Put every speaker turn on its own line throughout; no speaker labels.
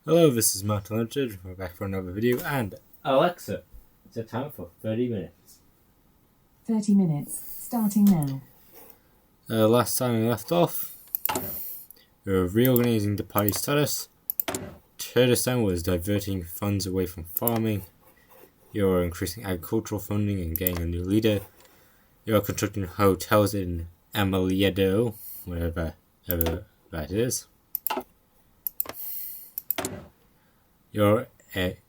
Hello, this is Martin Limited. We're back for another video. And Alexa, set time for 30 minutes.
30 minutes, starting now.
Last time we left off, we were reorganizing the party status. Kurdistan was diverting funds away from farming. You're increasing agricultural funding and getting a new leader. You're constructing hotels in Amaliado, wherever that is. You're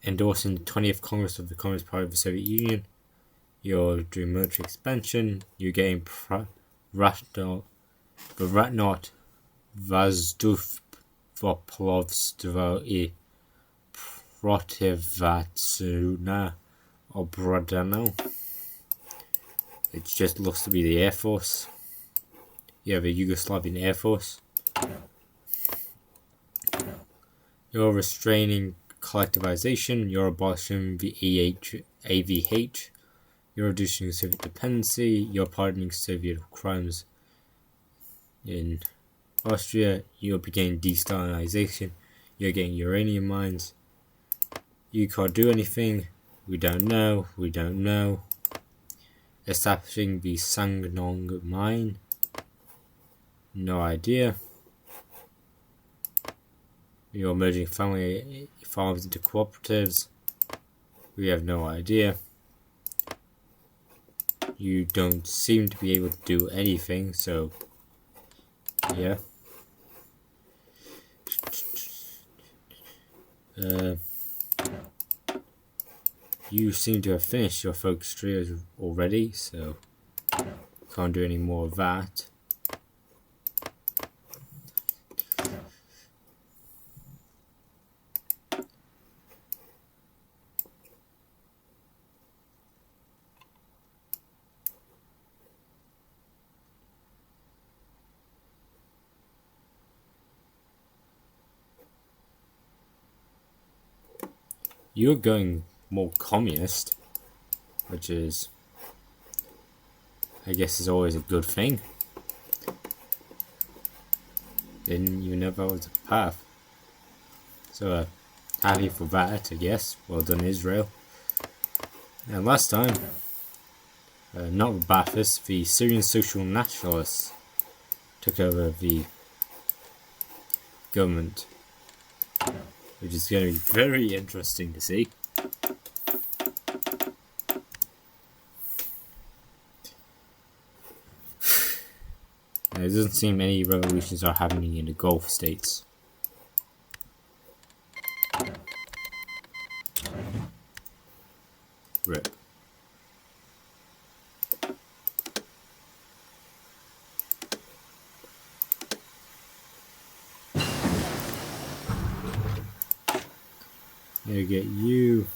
endorsing the 20th Congress of the Communist Party of the Soviet Union. You're doing military expansion. You're getting Ratnot Vazduvoplovstvo I Protivatsuna Obradano. It just looks to be the Air Force. You have a Yugoslavian Air Force. You're restraining collectivization. You're abolishing the AVH. You're reducing Soviet dependency. You're pardoning Soviet crimes in Austria. You're beginning de-Stalinization. You're getting uranium mines. You can't do anything. We don't know. Establishing the Sangnong mine. No idea. You're merging family farms into cooperatives. We have no idea. You don't seem to be able to do anything, so yeah. You seem to have finished your focus trios already, so can't do any more of that. You're going more communist, which is, I guess, is always a good thing. Didn't even know that was a path. So, happy for that, I guess. Well done, Israel. And last time, not the Ba'athists, the Syrian Social Nationalists took over the government, which is going to be very interesting to see. It doesn't seem any revolutions are happening in the Gulf states. RIP. Here, get you.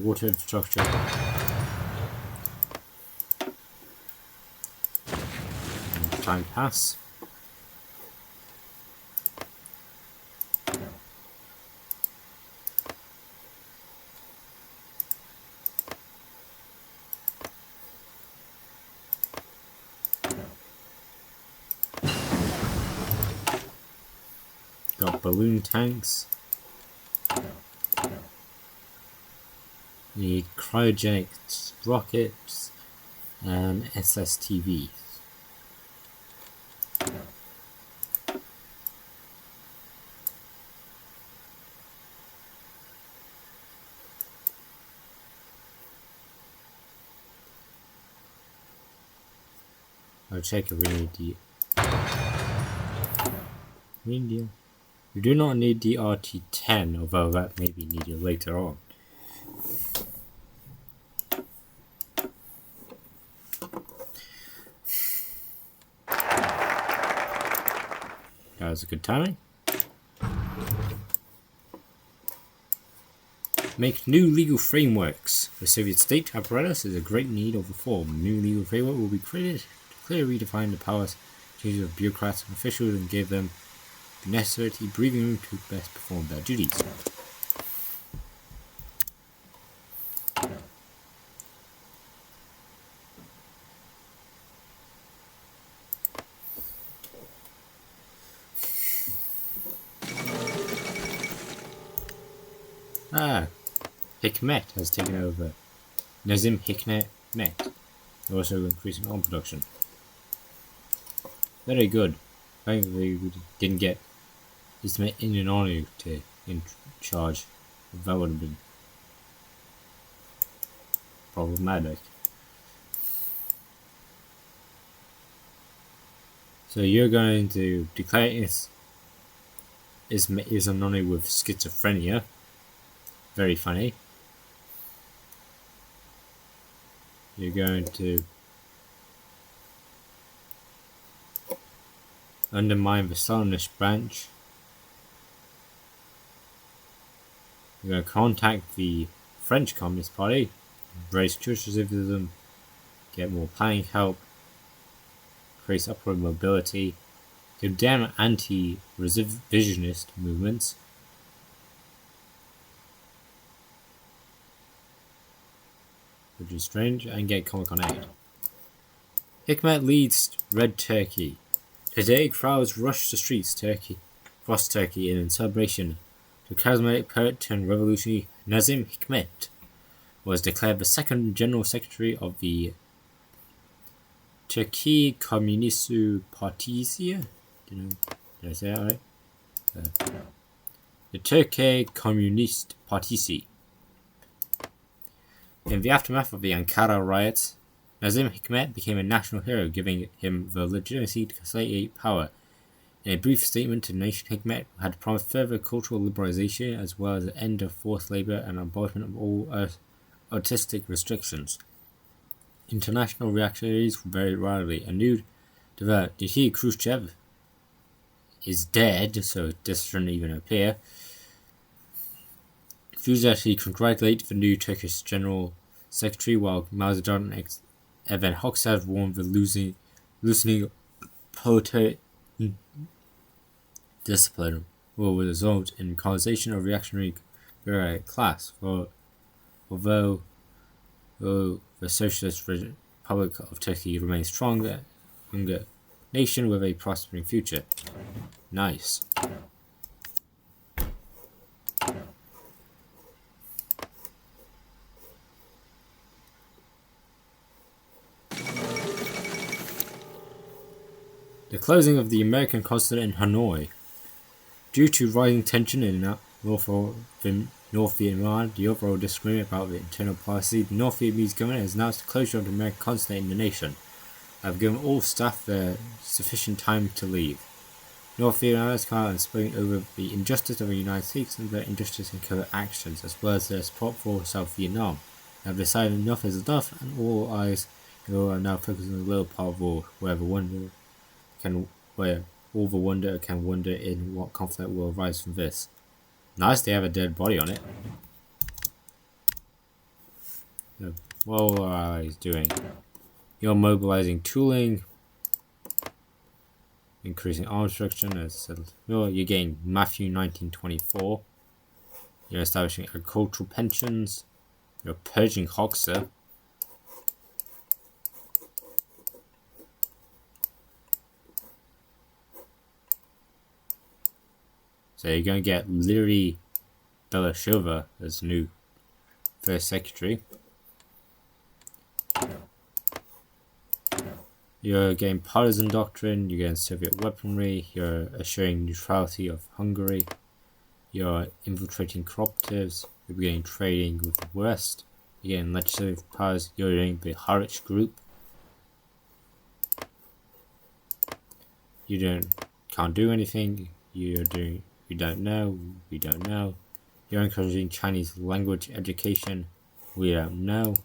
Water infrastructure. Time pass. Got balloon tanks. Need cryogenic rockets and SSTVs. I'll check if we need the medium. We do not need the RT10, although that may be needed later on. That was a good timing. Make new legal frameworks. The Soviet state apparatus is a great need of reform. A new legal framework will be created to clearly redefine the powers of bureaucrats and officials and give them the necessary breathing room to best perform their duties. Hikmet has taken over. Nazim Hikmet, also increasing arm production. Very good. Thankfully, we didn't get Ismail Inanonu in charge. That would have been problematic. So you're going to declare Inanonu with schizophrenia. Very funny. You're going to undermine the Stalinist branch. You're going to contact the French Communist Party, raise criticism, get more planning help, increase upward mobility, condemn anti-revisionist movements, which is strange, and get Comic-Con aid. Hikmet leads Red Turkey. Today, crowds rush the streets across Turkey in celebration. The charismatic poet turned revolutionary Nazim Hikmet was declared the second General Secretary of the Türkiye Komünist Partisi. Did I say that right? The Türkiye Komünist Partisi. In the aftermath of the Ankara riots, Nazim Hikmet became a national hero, giving him the legitimacy to consolidate power. In a brief statement to the nation, Hikmet had promised further cultural liberalization as well as the end of forced labor and abolishment of all artistic restrictions. International reactionaries very rarely. A new developed. Did he Khrushchev is dead, so this shouldn't even appear. Enthusiastically congratulated the new Turkish General Secretary, while Mao Zedong and Evan Hoxha warned the loosening political discipline will result in colonization of reactionary bureaucratic class. Although the Socialist Republic of Turkey remains stronger nation with a prospering future. Nice. The closing of the American consulate in Hanoi. Due to rising tension in North Vietnam, the overall disagreement about the internal policy, the North Vietnamese government has announced the closure of the American consulate in the nation. They have given all staff sufficient time to leave. North Vietnam has come out and spoken over the injustice of the United States and their injustice in covert actions, as well as their support for South Vietnam. They have decided enough is enough, and all eyes are now focused on the little part of war, where all the wonder can wonder in what conflict will arise from this. Nice, they have a dead body on it. What are you doing? You're mobilizing tooling, increasing arms production. You're getting Matthew 1924. You're establishing agricultural pensions. You're purging Hoxha. So you're going to get Liri Belashova as new first secretary. You're getting partisan doctrine, you're getting Soviet weaponry, you're assuring neutrality of Hungary, you're infiltrating cooperatives, you're getting trading with the West, you're getting legislative powers, you're doing the Harwich Group. You can't do anything, we don't know. You're encouraging Chinese language education, we don't know.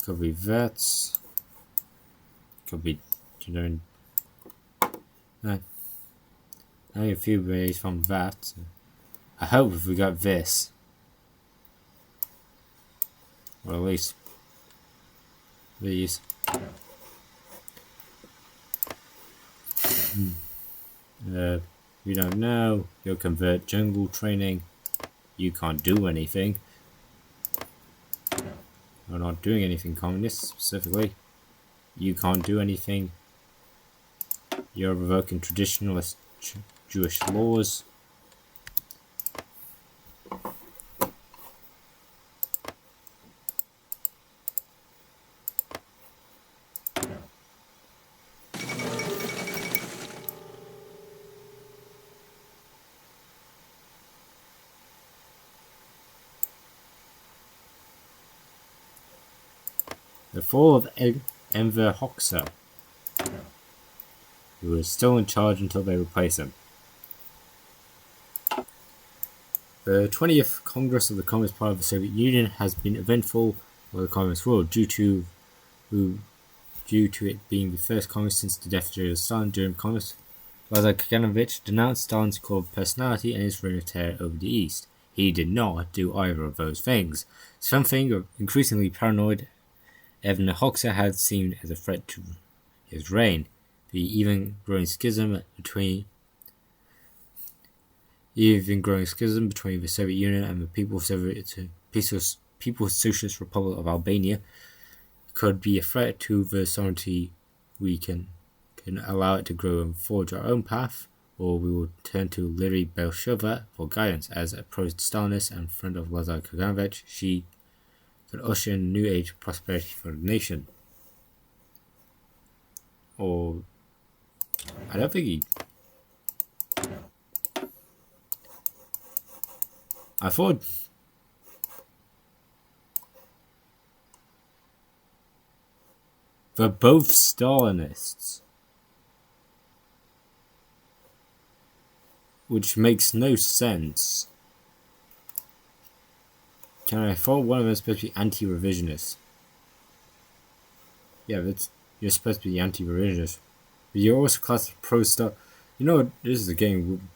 Could be vets. Could be, only a few ways from that. I hope if we got this, or at least these. We don't know. You'll convert jungle training. You can't do anything. You're not doing anything, communists specifically. You can't do anything. You're revoking traditionalist Jewish laws. The fall of Enver Hoxha, who is still in charge until they replace him. The 20th Congress of the Communist Party of the Soviet Union has been eventful for the Communist world due to it being the first Congress since the death of Stalin during Congress. Vladimir Kaganovich denounced Stalin's core personality and his reign of terror over the East. He did not do either of those things. Something increasingly paranoid Enver Hoxha had seen as a threat to his reign. The even growing schism between the Soviet Union and the People's Socialist Republic of Albania could be a threat to the sovereignty. We can allow it to grow and forge our own path, or we will turn to Lyria Belsheva for guidance. As a pro-Stalinist and friend of Vladimir Kaganovich, she could usher in a new age of prosperity for the nation. Or, I don't think he... I thought... They're both Stalinists. Which makes no sense. I thought one of them is supposed to be anti-revisionist. Yeah, you're supposed to be anti-revisionist. But you're also classed as pro-Star. You know, this is getting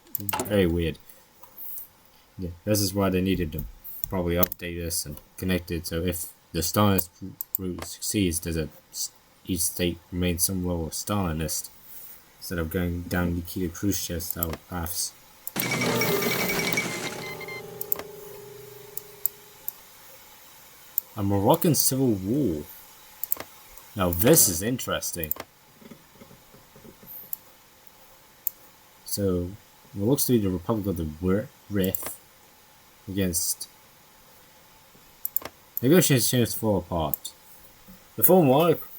very weird. Yeah, this is why they needed to probably update this and connect it. So if the Stalinist route succeeds, each state remains some level of Stalinist instead of going down Nikita Khrushchev style paths. A Moroccan Civil War. Now this is interesting. So, it looks to be the Republic of the Rif against negotiations fall apart. The former monarch,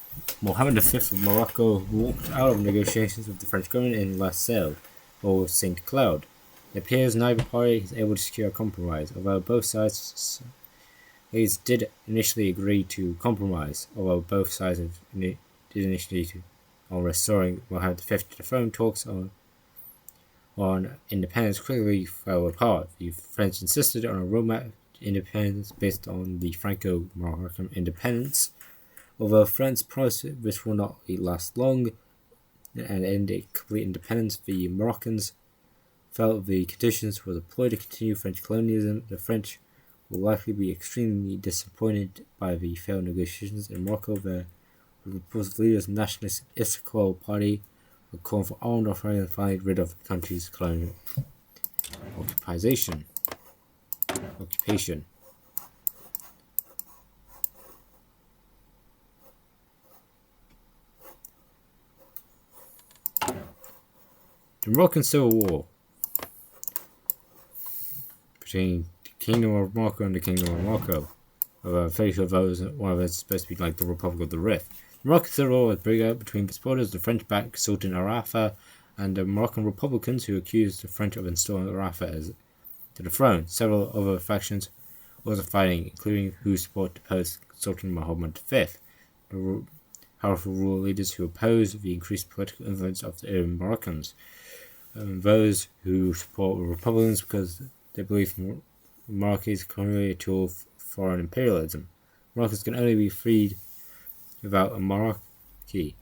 Mohammed V of Morocco, walked out of negotiations with the French government in La Selle, or St. Cloud. It appears neither party is able to secure a compromise, although both sides did initially agree to compromise, did initially on restoring Mohammed V to the throne. Talks on independence quickly fell apart. The French insisted on a roadmap to independence based on the Franco-Moroccan independence, although France promised this will not last long and end in complete independence. The Moroccans felt the conditions were deployed to continue French colonialism. The French will likely be extremely disappointed by the failed negotiations in Morocco. The proposed leaders of the Nationalist Istiqlal Party were calling for armed uprising and finally rid of the country's colonial occupation. The Moroccan Civil War between Kingdom of Morocco and the Kingdom of Morocco. I'm fairly sure one of them is supposed to be like the Republic of the Rif. The Moroccan Civil War was break out between the supporters of the French-backed Sultan Arafat and the Moroccan Republicans who accused the French of installing Arafat to the throne. Several other factions also fighting, including who support deposed Sultan Mohammed V. The powerful rural leaders who opposed the increased political influence of the Moroccans. Those who support the Republicans because they believe Morocco is currently a tool of foreign imperialism. Moroccans can only be freed without a monarchy.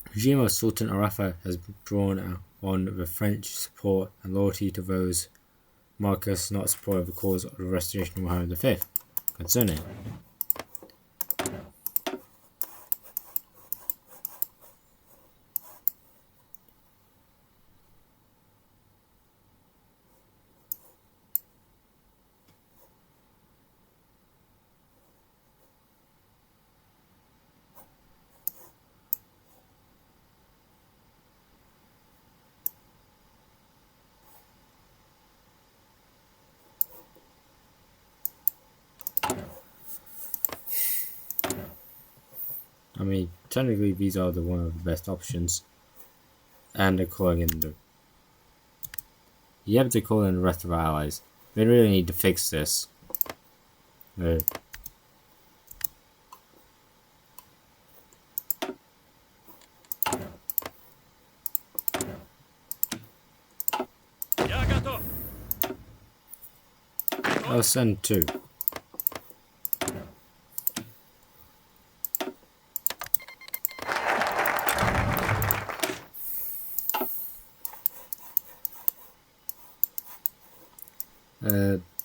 The regime of Sultan Arafat has drawn on the French support and loyalty to those Moroccans not supporting the cause of the restoration of Mohammed V. Concerning I mean, technically these are one of the best options. And they're calling in they're calling in the rest of our allies. They really need to fix this. I'll send 2.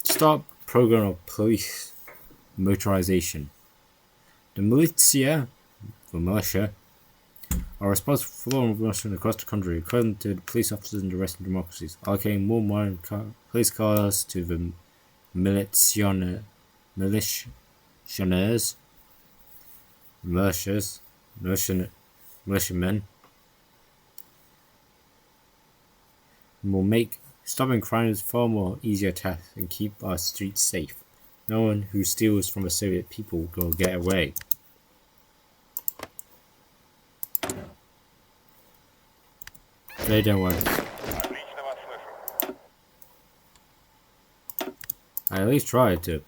Start program of police motorization. The militia, or militia, are responsible for law enforcement across the country, according to the police officers in the Western democracies, allocating more modern police cars to the militias, militiamen, will make stopping crime far more easier task and keep our streets safe. No one who steals from the Soviet people will get away. They don't want it. I at least tried to.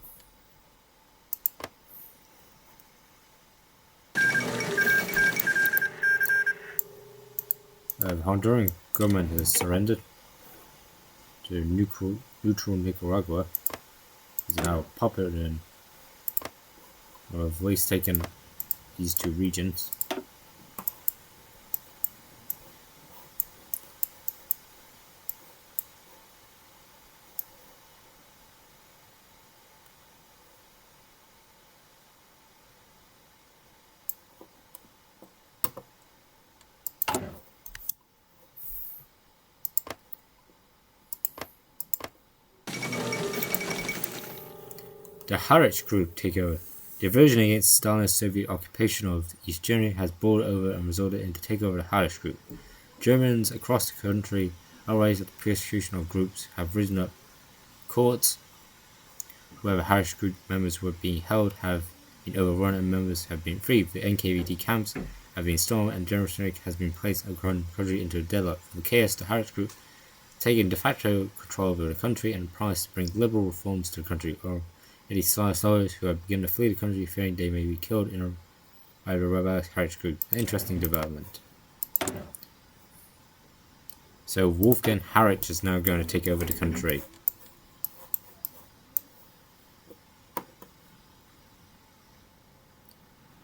The Honduran government has surrendered to neutral Nicaragua. Is now popular and have at least taken these 2 regions. The Harich Group takeover. Diversion against Stalin's Soviet occupation of East Germany has boiled over and resulted in the takeover of the Harich Group. Germans across the country, outraged at the persecution of groups, have risen up. Courts where the Harich Group members were being held have been overrun and members have been freed. The NKVD camps have been stormed and general strike has been placed across the country into a deadlock. From the chaos, the Harich Group taken de facto control over the country and promised to bring liberal reforms to the country, or any soldiers who have begun to flee the country fearing they may be killed by the rebellious Harich Group. An interesting development. So Wolfgang Harich is now going to take over the country.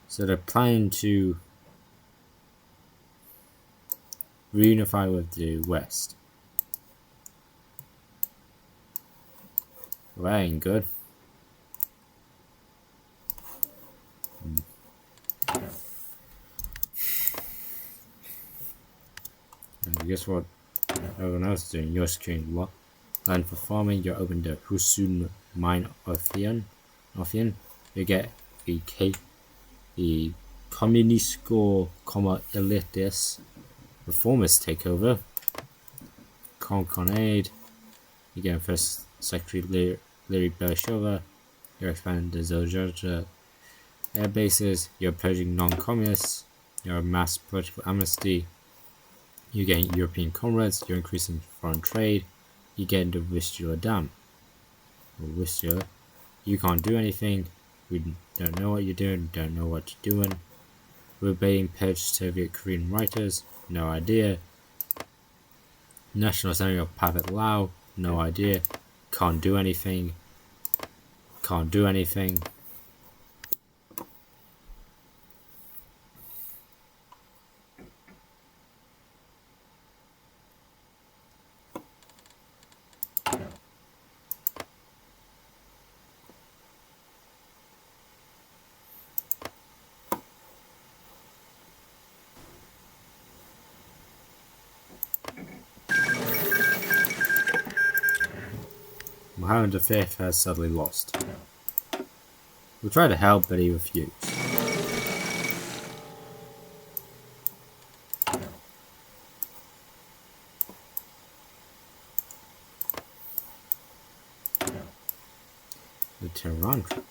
So they're planning to reunify with the West. Well, that ain't good. And guess what everyone else is doing? You're securing land for farming, you're open the Husun mine Othian. You get the Communistico Elites reformist takeover. Conconade. You get First Secretary Larry Belshova. You're expanding the Zoljarja air bases. You're purging non-communists. You're mass political amnesty. You're getting European comrades. You're increasing foreign trade. You get the Vistula Dam. Or Vistula. You can't do anything. We don't know what you're doing. Don't know what you're doing. We're baiting purged Soviet Korean writers. No idea. National Assembly of Pavat Lao. No idea. Can't do anything. Can't do anything. Mohammed V has sadly lost. We tried to help, but he refused. The Tehran trip.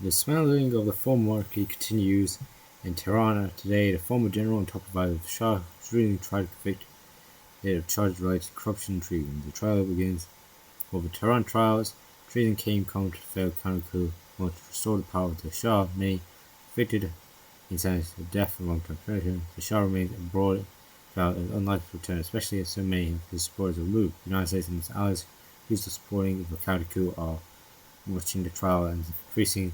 The dismantling of the former monarchy continues in Tehran today. The former general and top advisor of the Shah was recently tried to convict of charges related to corruption and treason. The trial begins over Tehran trials. Treason came common to failed counter-coup wanted to restore the power of the Shah. Many convicted and sentenced to death for long-term punishment. The Shah remains abroad, and unlikely to return, especially as so many of his supporters are removed. The United States and its allies accused of supporting the counter-coup are watching the trial and increasing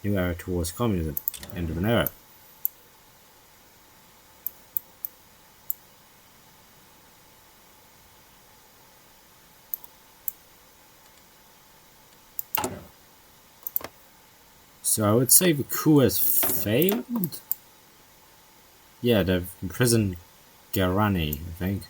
new era towards communism. End of an era. So I would say the coup has failed? Yeah, they've imprisoned Garani, I think.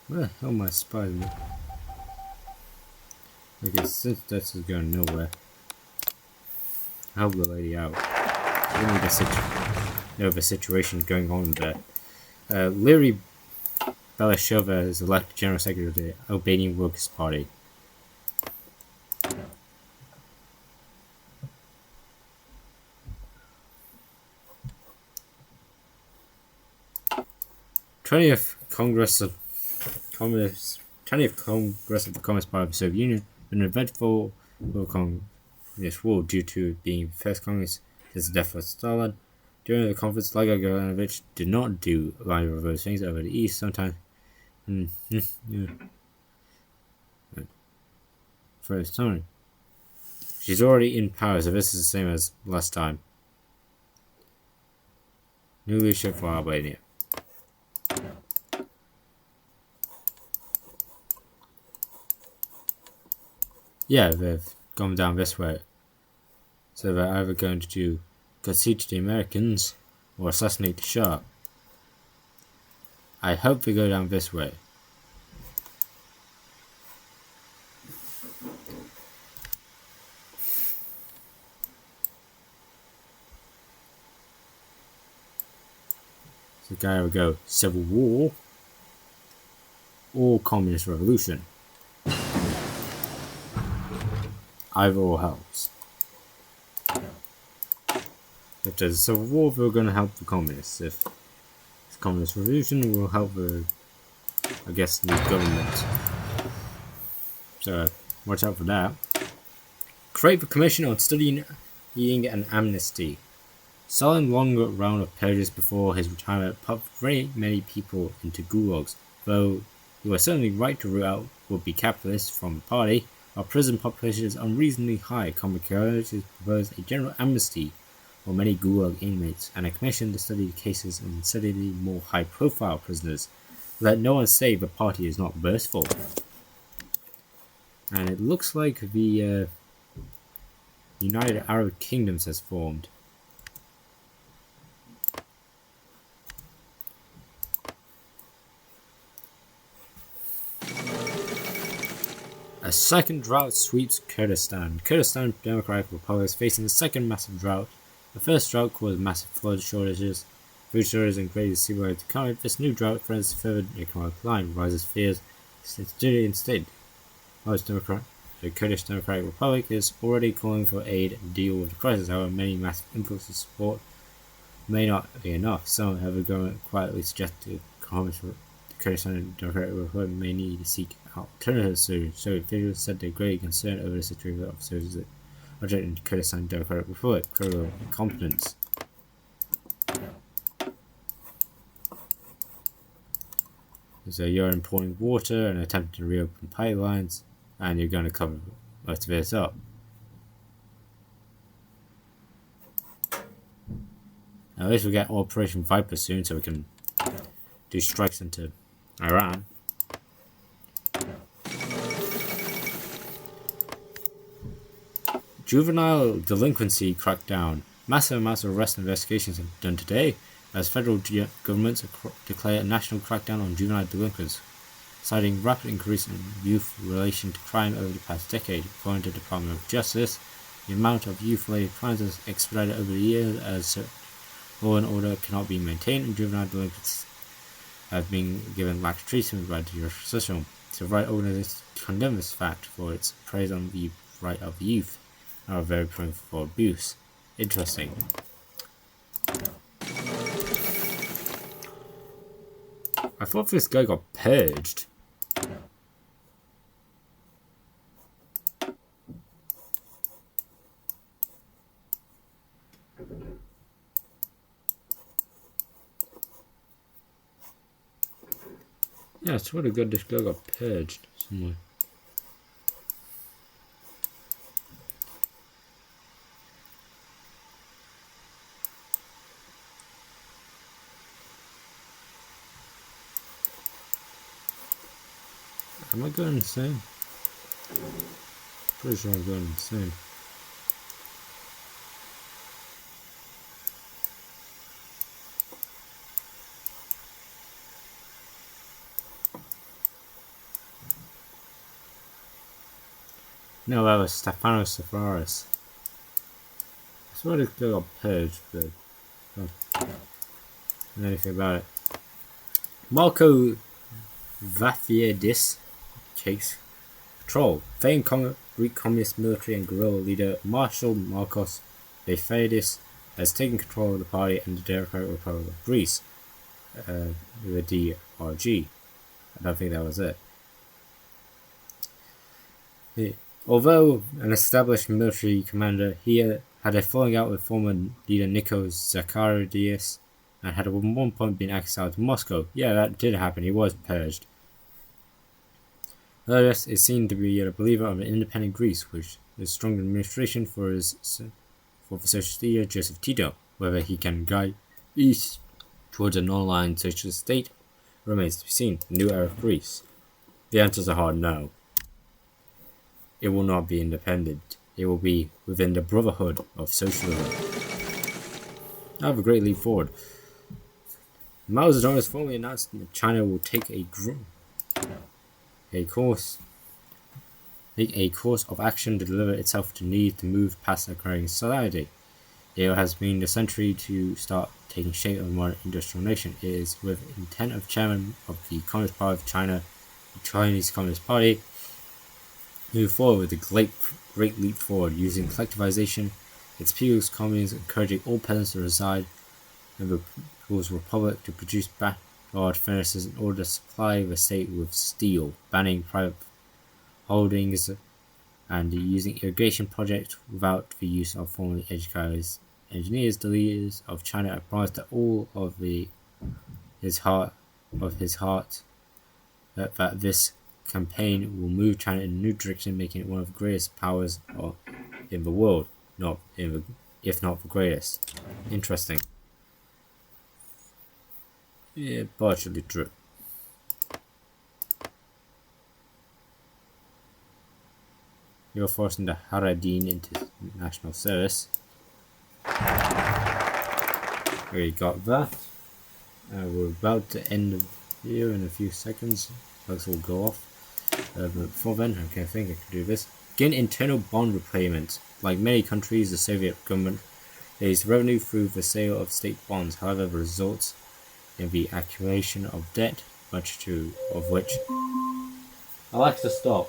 Where the hell am I spying? Okay, since this is going nowhere, help the lady out. We need know the situation going on there. Liri Belashova is elected General Secretary of the Albanian Workers' Party. '20th Congress of the Communist Party of the Soviet Union, an eventful Communist war due to being the first Congress since the death of Stalin. During the conference, Liga Galanovich did not do a line of those things over the East sometimes. First time. She's already in power, so this is the same as last time. New leadership for Albania. Yeah, they've gone down this way. So they're either going to concede to the Americans or assassinate the Shah. I hope they go down this way. So guy will go Civil War or Communist Revolution. Either or helps. If there's a civil war, we're going to help the communists. If it's a communist revolution, we'll help the, I guess, new government. So, watch out for that. Create a commission on studying an amnesty. Stalin's long round of purges before his retirement put very many people into gulags. Though he was certainly right to root out would-be capitalists from the party, our prison population is unreasonably high. Communist proposed a general amnesty for many gulag inmates and a commission to study the cases of considerably more high-profile prisoners. Let no one say the party is not boastful. And it looks like the United Arab Kingdoms has formed. A second drought sweeps Kurdistan. Kurdistan Democratic Republic is facing a second massive drought. The first drought caused massive flood shortages, food shortages, and created seawater to counter. This new drought threatens further economic decline, raises fears instead. The Kurdish Democratic Republic is already calling for aid to deal with the crisis. However, many massive influx of support may not be enough. Some have the government quietly suggested the Kurdistan Democratic Republic may need to seek alternative solutions. So officials said they're greatly concerned over the situation of officers that are in Kurdistan Democratic Republic. Criminal incompetence. So you're importing water and attempting to reopen pipelines, and you're going to cover most of this up. Now, at least we get Operation Viper soon, so we can do strikes into Iran. Juvenile delinquency crackdown. Massive amounts of arrest investigations have been done today. as federal governments declare a national crackdown on juvenile delinquents, citing rapid increase in youth relation to crime over the past decade. According to the Department of Justice, the amount of youth-related crimes has expedited over the years as law and order cannot be maintained and juvenile delinquents have been given lax treatment by the judicial system. The right organization condemns this fact for its praise on the right of the youth and are very prone for abuse. Interesting. I thought this guy got purged. Yeah, I swear to God, this guy got purged somewhere. Am I going insane? Pretty sure I'm going insane. No, that was Stefanos Safaris. I swear this guy got purged, but I don't know anything about it. Marco Vafiadis takes control. Famed Greek communist military and guerrilla leader Marshal Marcos Vafiadis has taken control of the party and the Democratic Republic of Greece. With the RG. I don't think that was it. Although an established military commander, he had a falling out with former leader Nikos Zachariadis and had at one point been exiled to Moscow. Yeah, that did happen. He was purged. Vafiadis is seen to be a believer of an independent Greece, which is strong administration for the socialist leader Joseph Tito. Whether he can guide Greece towards a non-aligned socialist state remains to be seen. New era of Greece. The answers are hard no. It will not be independent. It will be within the brotherhood of socialism. I have a great leap forward. Mao Zedong has formally announced that China will take a course of action to deliver itself to need to move past agrarian society. It has been the century to start taking shape of a modern industrial nation. It is with intent of chairman of the Communist Party of China, the Chinese Communist Party, move forward with a great leap forward using collectivization, its people's communes, encouraging all peasants to reside in the People's Republic to produce backyard furnaces in order to supply the state with steel, banning private holdings, and using irrigation projects without the use of formally educated engineers. The leaders of China have promised that all of his heart that this campaign will move China in a new direction, making it one of the greatest powers in the world, if not the greatest. Interesting. Yeah, partially true. You're forcing the Haradin into national service. We got that. We're about to end the video in a few seconds. Lights will go off. But before then, I think I can do this. Gain internal bond repayment. Like many countries, the Soviet government raised revenue through the sale of state bonds. However, the results in the accumulation of debt, much of which Alexa, stop.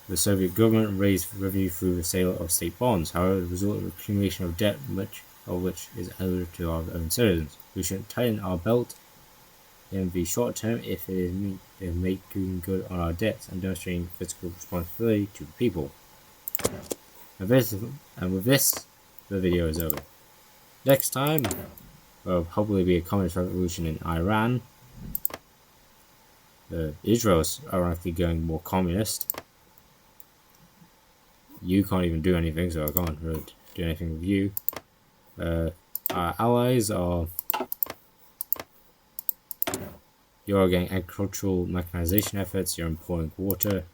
The Soviet government raised revenue through the sale of state bonds. However, the result of the accumulation of debt, much of which is owed to our own citizens. We should tighten our belt in the short term if it is making good on our debts and demonstrating fiscal responsibility to the people. And with this, the video is over. Next time, there will probably be a communist revolution in Iran. Israel is ironically going more communist. You can't even do anything, so I can't really do anything with you. Our allies are... You're getting agricultural mechanization efforts, you're importing water,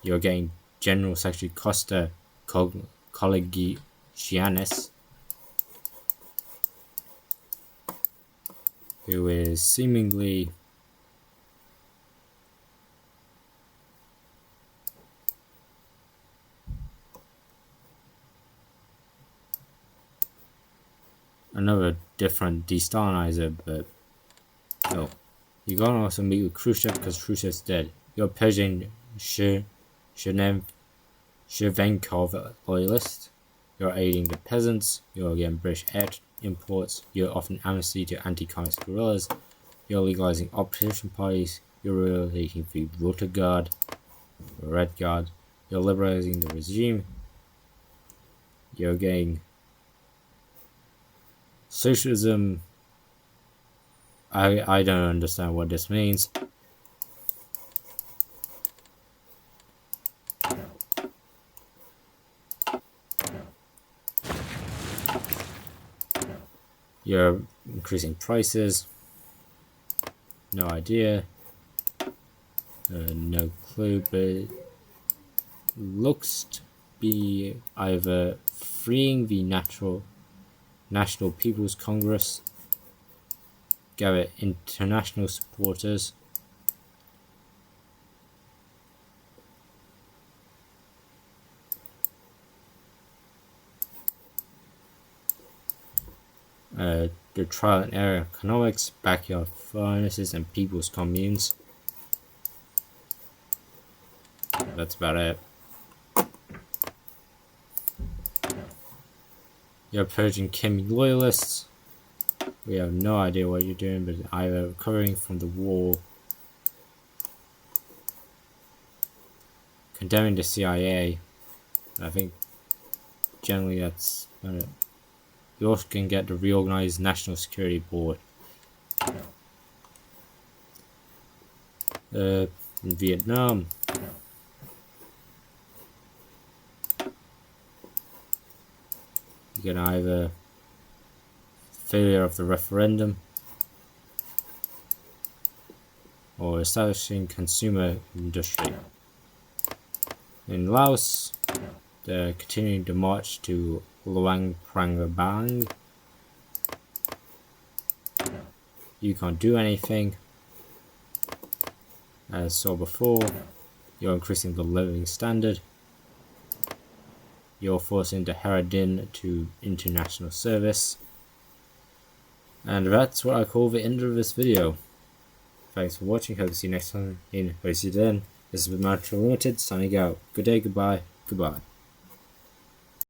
you're getting General Secretary Costa Collegianis who is seemingly another different destalinizer, but no. You can't also meet with Khrushchev because Khrushchev's dead. You're Persian Shchevenkov loyalist. You're aiding the peasants. You're against British air imports. You're offering amnesty to anti-communist guerrillas. You're legalizing opposition parties. You're relating the Rote Guard, Red Guard. You're liberalizing the regime. You're getting socialism. I don't understand what this means. You're increasing prices. No idea. No clue, but it looks to be either freeing the National People's Congress, gather international supporters, the trial and error economics, backyard furnaces, and people's communes. That's about it. You're purging Kim loyalists. We have no idea what you're doing, but either recovering from the war, condemning the CIA. I think generally that's about it. You also can get the reorganized National Security Board. In Vietnam, you can either failure of the referendum or establishing consumer industry. In Laos, they're continuing the march to Luang Prabang. You can't do anything. As saw before, you're increasing the living standard. You're forcing the Haradin to international service. And that's what I call the end of this video. Thanks for watching. Hope to see you next time in Hoi4 CWIC. This has been Metro Limited signing out. Good day, goodbye, goodbye.